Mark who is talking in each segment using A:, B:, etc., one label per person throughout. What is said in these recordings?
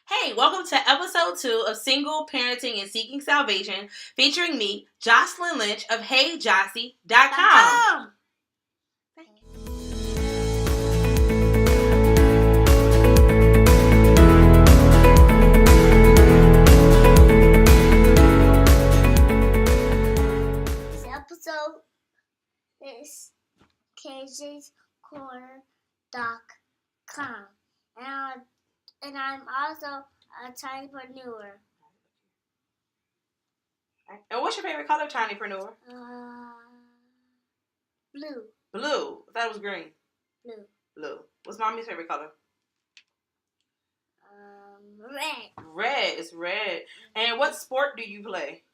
A: Hey, welcome to episode 2 of Single Parenting and Seeking Salvation, featuring me, Jocelyn Lynch of HeyJossie.com.
B: This episode is KJ'sCorner.com, and I'm also a tinyrepreneur.
A: And what's your favorite color, tinyrepreneur?
B: Blue.
A: Blue. I thought it was green.
B: Blue.
A: What's mommy's favorite color?
B: Red.
A: Red. It's red. And what sport do you play?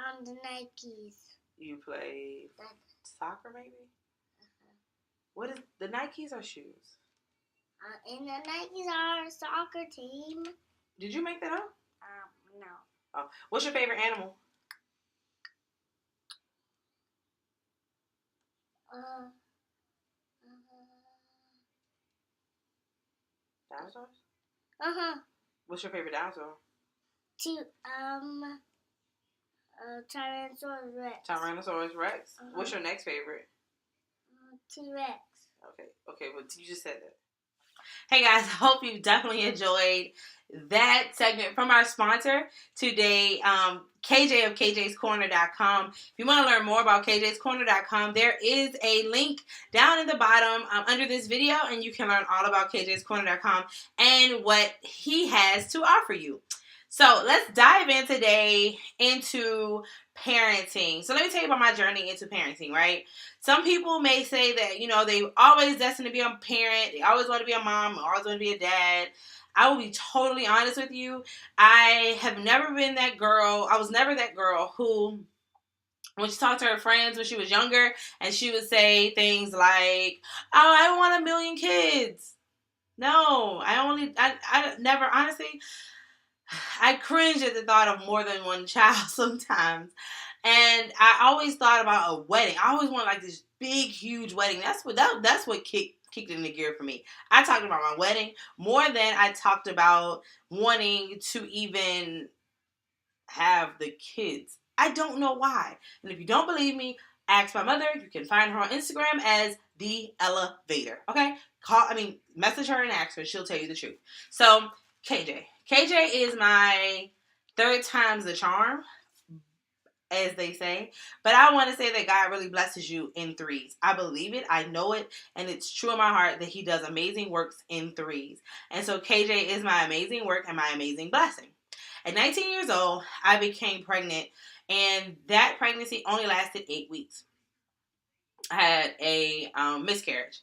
B: On the Nikes.
A: You play soccer, maybe? What is the Nikes or shoes?
B: And the Nikes are a soccer team.
A: Did you make that up?
B: No.
A: Oh. What's your favorite animal? Dinosaurs? What's your favorite dinosaur?
B: Tyrannosaurus Rex.
A: Tyrannosaurus Rex. What's your next favorite?
B: T-Rex.
A: Okay, well, you just said that. Hey guys, I hope you definitely enjoyed that segment from our sponsor today, KJ of KJ'sCorner.com. If you want to learn more about KJ'sCorner.com, there is a link down in the bottom under this video, and you can learn all about KJ'sCorner.com and what he has to offer you. So let's dive in today into parenting. So let me tell you about my journey into parenting, right? Some people may say that, they always destined to be a parent. They always want to be a mom. Always want to be a dad. I will be totally honest with you. I have never been that girl. I was never that girl who, when she talked to her friends when she was younger, and she would say things like, oh, I want 1 million kids. No, I never, honestly, I cringe at the thought of more than one child sometimes. And I always thought about a wedding. I always wanted like this big, huge wedding. That's what kicked into gear for me. I talked about my wedding more than I talked about wanting to even have the kids. I don't know why. And if you don't believe me, ask my mother. You can find her on Instagram as The Elevator. Okay? Message her and ask her. She'll tell you the truth. So, KJ. KJ is my third time's the charm, as they say. But I want to say that God really blesses you in threes. I believe it. I know it. And it's true in my heart that he does amazing works in threes. And so KJ is my amazing work and my amazing blessing. At 19 years old, I became pregnant. And that pregnancy only lasted 8 weeks. I had a miscarriage.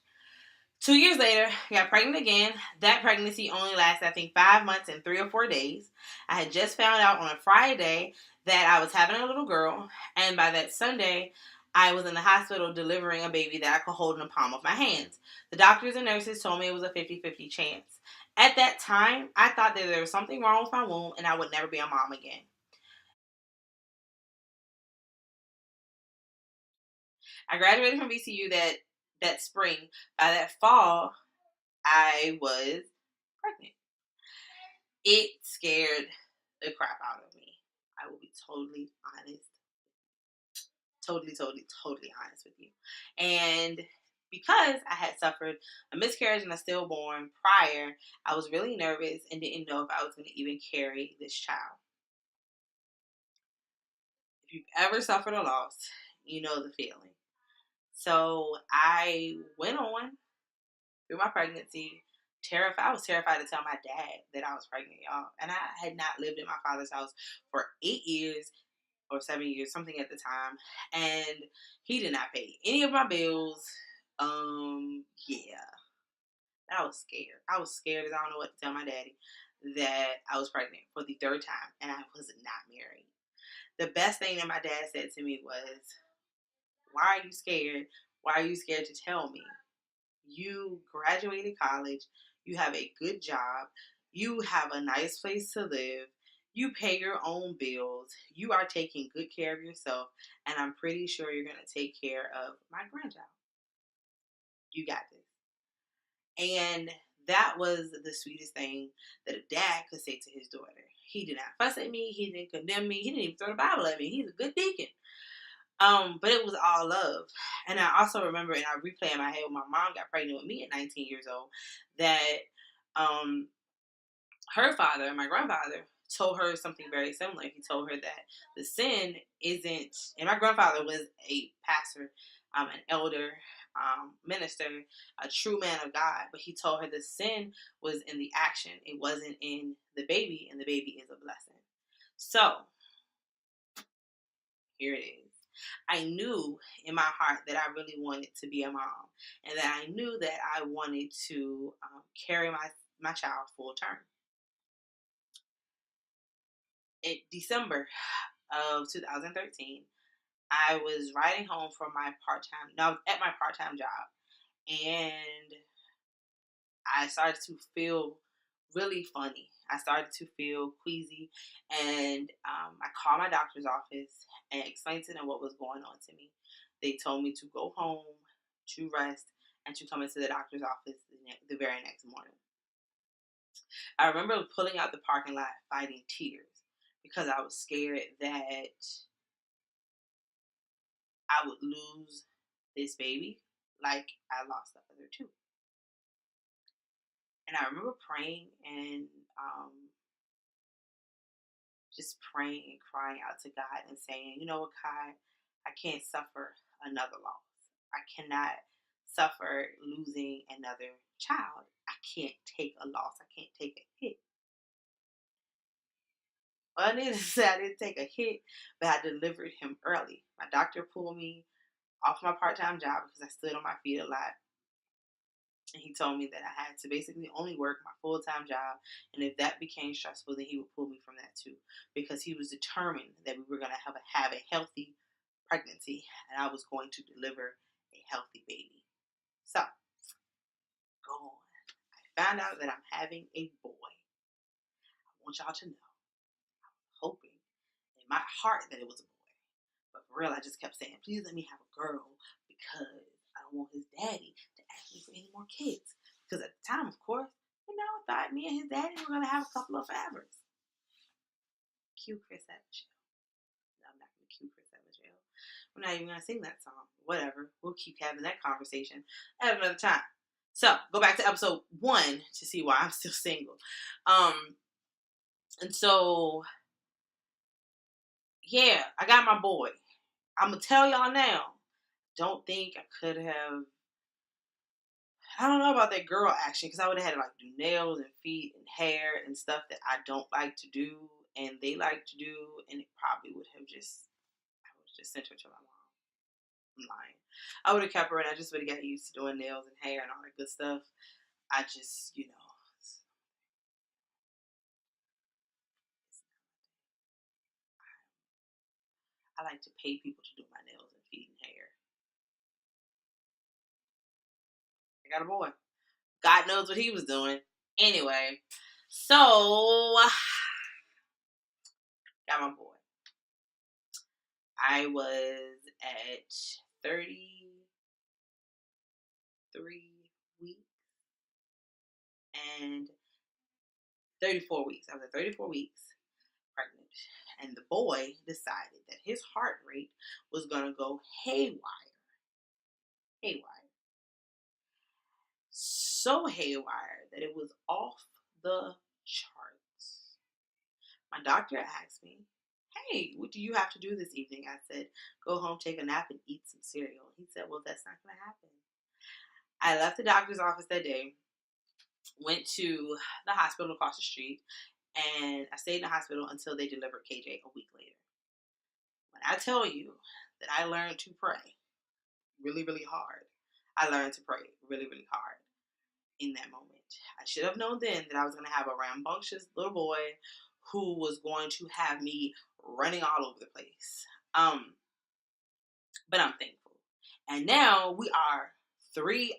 A: 2 years later, I got pregnant again. That pregnancy only lasted, I think, 5 months and 3 or 4 days. I had just found out on a Friday that I was having a little girl. And by that Sunday, I was in the hospital delivering a baby that I could hold in the palm of my hands. The doctors and nurses told me it was a 50-50 chance. At that time, I thought that there was something wrong with my womb and I would never be a mom again. I graduated from VCU that spring. By that fall, I was pregnant. It scared the crap out of me. I will be totally honest. Totally honest with you. And because I had suffered a miscarriage and a stillborn prior, I was really nervous and didn't know if I was going to even carry this child. If you've ever suffered a loss, you know the feeling. So I went on through my pregnancy, terrified. I was terrified to tell my dad that I was pregnant, y'all. And I had not lived in my father's house for 8 years or 7 years, something at the time. And he did not pay any of my bills. Yeah. I was scared. I was scared as I don't know what to tell my daddy that I was pregnant for the 3rd time and I was not married. The best thing that my dad said to me was, why are you scared? Why are you scared to tell me? You graduated college. You have a good job. You have a nice place to live. You pay your own bills. You are taking good care of yourself. And I'm pretty sure you're going to take care of my grandchild. You got this. And that was the sweetest thing that a dad could say to his daughter. He did not fuss at me. He didn't condemn me. He didn't even throw the Bible at me. He's a good deacon. But it was all love. And I also remember, and I replay in my head when my mom got pregnant with me at 19 years old, that her father, my grandfather, told her something very similar. He told her that the sin isn't, and my grandfather was a pastor, an elder, minister, a true man of God, but he told her the sin was in the action. It wasn't in the baby, and the baby is a blessing. So, here it is. I knew in my heart that I really wanted to be a mom, and that I knew that I wanted to carry my child full term. In December of 2013, I was riding home from my part-time, no, I was at my part-time job, and I started to feel really funny. I started to feel queasy, and I called my doctor's office and explained to them what was going on to me. They told me to go home, to rest, and to come into the doctor's office the very next morning. I remember pulling out the parking lot fighting tears because I was scared that I would lose this baby like I lost the other two. And I remember praying and just praying and crying out to God and saying, you know what, God, I can't suffer another loss. I cannot suffer losing another child. I can't take a loss. I can't take a hit. Well, I didn't take a hit, but I delivered him early. My doctor pulled me off my part-time job because I stood on my feet a lot. And he told me that I had to basically only work my full-time job. And if that became stressful, then he would pull me from that too. Because he was determined that we were going to have a healthy pregnancy. And I was going to deliver a healthy baby. So, go on. I found out that I'm having a boy. I want y'all to know. I was hoping in my heart that it was a boy. But for real, I just kept saying, please let me have a girl. Because I don't want his daddy to ask me for any more kids. Because at the time, of course, I thought me and his daddy were going to have a couple of favors. Cue Chris Evans. No, I'm not going to cue Chris Evans. We're not even going to sing that song. Whatever. We'll keep having that conversation at another time. So, go back to episode 1 to see why I'm still single. And so, yeah, I got my boy. I'm going to tell y'all now. Don't think I could have. I don't know about that girl action because I would have had to like do nails and feet and hair and stuff that I don't like to do and they like to do, and it probably would have I would have just sent her to my mom. I'm lying. I would have kept her and I just would have got used to doing nails and hair and all that good stuff. I just, I like to pay people to do my nails and feet and hair. I got a boy. God knows what he was doing. Anyway, so got my boy. I was at 33 weeks and 34 weeks. I was at 34 weeks pregnant. And the boy decided that his heart rate was going to go haywire. So haywire that it was off the charts. My doctor asked me, hey, what do you have to do this evening? I said, go home, take a nap, and eat some cereal. He said, well, that's not going to happen. I left the doctor's office that day, went to the hospital across the street, and I stayed in the hospital until they delivered KJ a week later. When I tell you that I learned to pray really, really hard, I learned to pray really, really hard in that moment. I should have known then that I was going to have a rambunctious little boy who was going to have me running all over the place. But I'm thankful. And now we are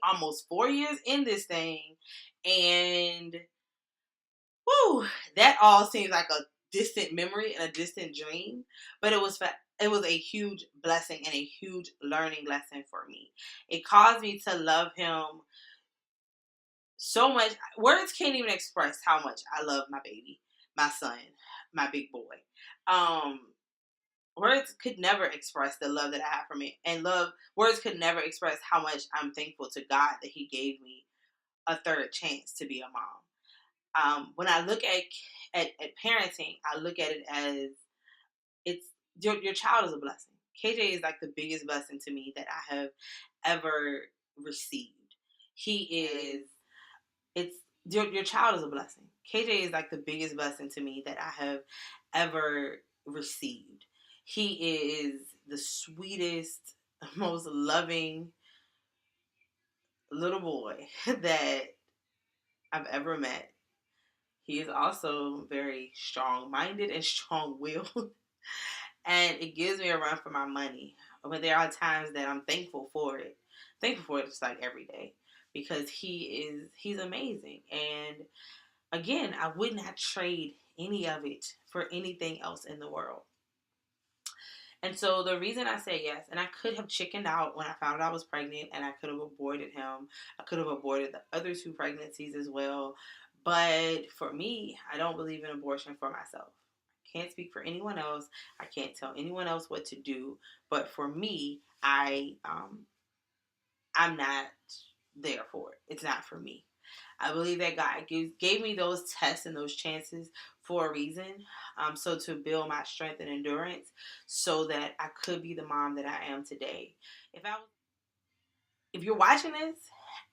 A: almost 4 years in this thing. And whoo, that all seems like a distant memory and a distant dream. But it was a huge blessing and a huge learning lesson for me. It caused me to love him so much. Words can't even express how much I love my baby, my son, my big boy. Words could never express the love that I have for me, and words could never express how much I'm thankful to God that He gave me a third chance to be a mom. When I look at parenting, I look at it as it's your child is a blessing. KJ is like the biggest blessing to me that I have ever received. He is it's your child is a blessing. KJ is like the biggest blessing to me that I have ever received. He is the sweetest, most loving little boy that I've ever met. He is also very strong minded and strong willed. And it gives me a run for my money. But there are times that I'm thankful for it. Thankful for it just like every day. Because he's amazing. And again, I would not trade any of it for anything else in the world. And so the reason I say yes, and I could have chickened out when I found out I was pregnant, and I could have aborted him. I could have aborted the other 2 pregnancies as well. But for me, I don't believe in abortion for myself. I can't speak for anyone else. I can't tell anyone else what to do. But for me, I'm not there for it. It's not for me. I believe that God gave me those tests and those chances for a reason. So to build my strength and endurance so that I could be the mom that I am today. If you're watching this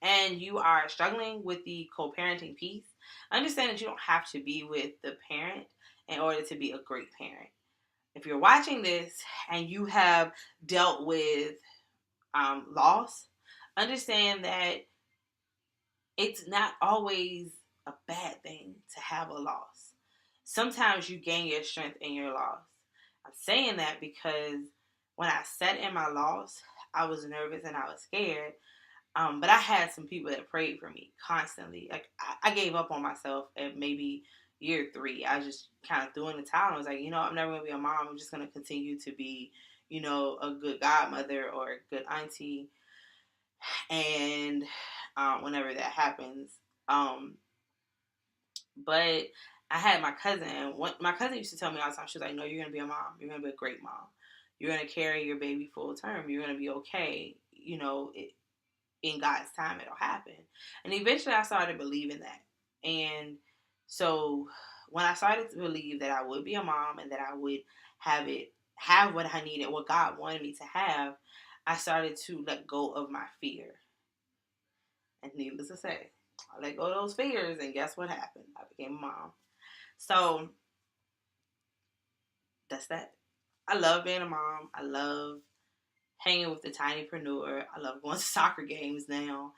A: and you are struggling with the co-parenting piece, understand that you don't have to be with the parent in order to be a great parent. If you're watching this and you have dealt with loss, understand that it's not always a bad thing to have a loss. Sometimes you gain your strength in your loss. I'm saying that because when I sat in my loss, I was nervous and I was scared. But I had some people that prayed for me constantly. Like I gave up on myself at maybe year 3. I just kind of threw in the towel. I was like, I'm never gonna be a mom. I'm just gonna continue to be, a good godmother or a good auntie. And whenever that happens, but I had my cousin. My cousin used to tell me all the time. She was like, "No, you're gonna be a mom. You're gonna be a great mom. You're gonna carry your baby full term. You're gonna be okay. In God's time, it'll happen." And eventually, I started believing that. And so, when I started to believe that I would be a mom and that I would have what I needed, what God wanted me to have, I started to let go of my fear. And needless to say, I let go of those fears, and guess what happened? I became a mom. So that's that. I love being a mom. I love hanging with the tinyrepreneur. I love going to soccer games now.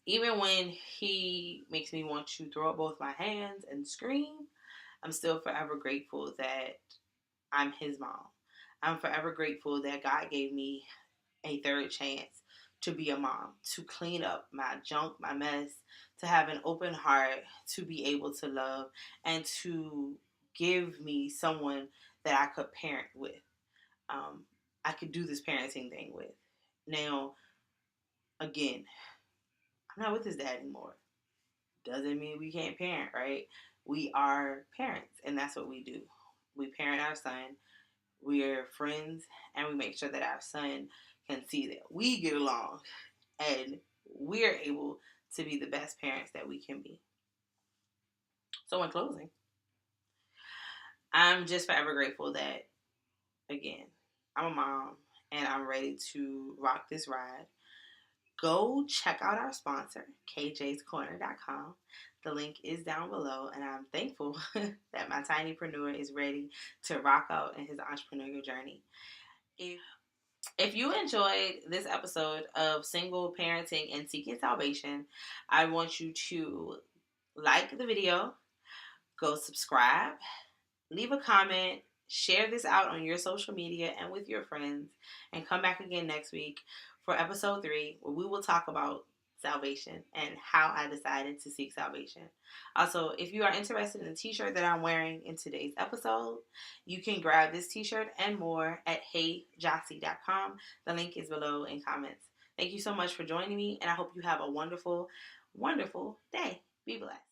A: Even when he makes me want to throw up both my hands and scream, I'm still forever grateful that I'm his mom. I'm forever grateful that God gave me a third chance to be a mom, to clean up my junk, my mess, to have an open heart, to be able to love, and to give me someone that I could parent with. I could do this parenting thing with. Now, again, I'm not with his dad anymore. Doesn't mean we can't parent, right? We are parents, and that's what we do. We parent our son. We're friends, and we make sure that our son can see that we get along and we're able to be the best parents that we can be. So in closing, I'm just forever grateful that, again, I'm a mom and I'm ready to rock this ride. Go check out our sponsor, kjscorner.com. The link is down below, and I'm thankful that my tinyrepreneur is ready to rock out in his entrepreneurial journey. If you enjoyed this episode of Single Parenting and Seeking Salvation, I want you to like the video, go subscribe, leave a comment, share this out on your social media and with your friends, and come back again next week for episode 3, where we will talk about salvation and how I decided to seek salvation. Also, if you are interested in the t-shirt that I'm wearing in today's episode, you can grab this t-shirt and more at heyjossie.com. The link is below in comments. Thank you so much for joining me, and I hope you have a wonderful wonderful day. Be blessed.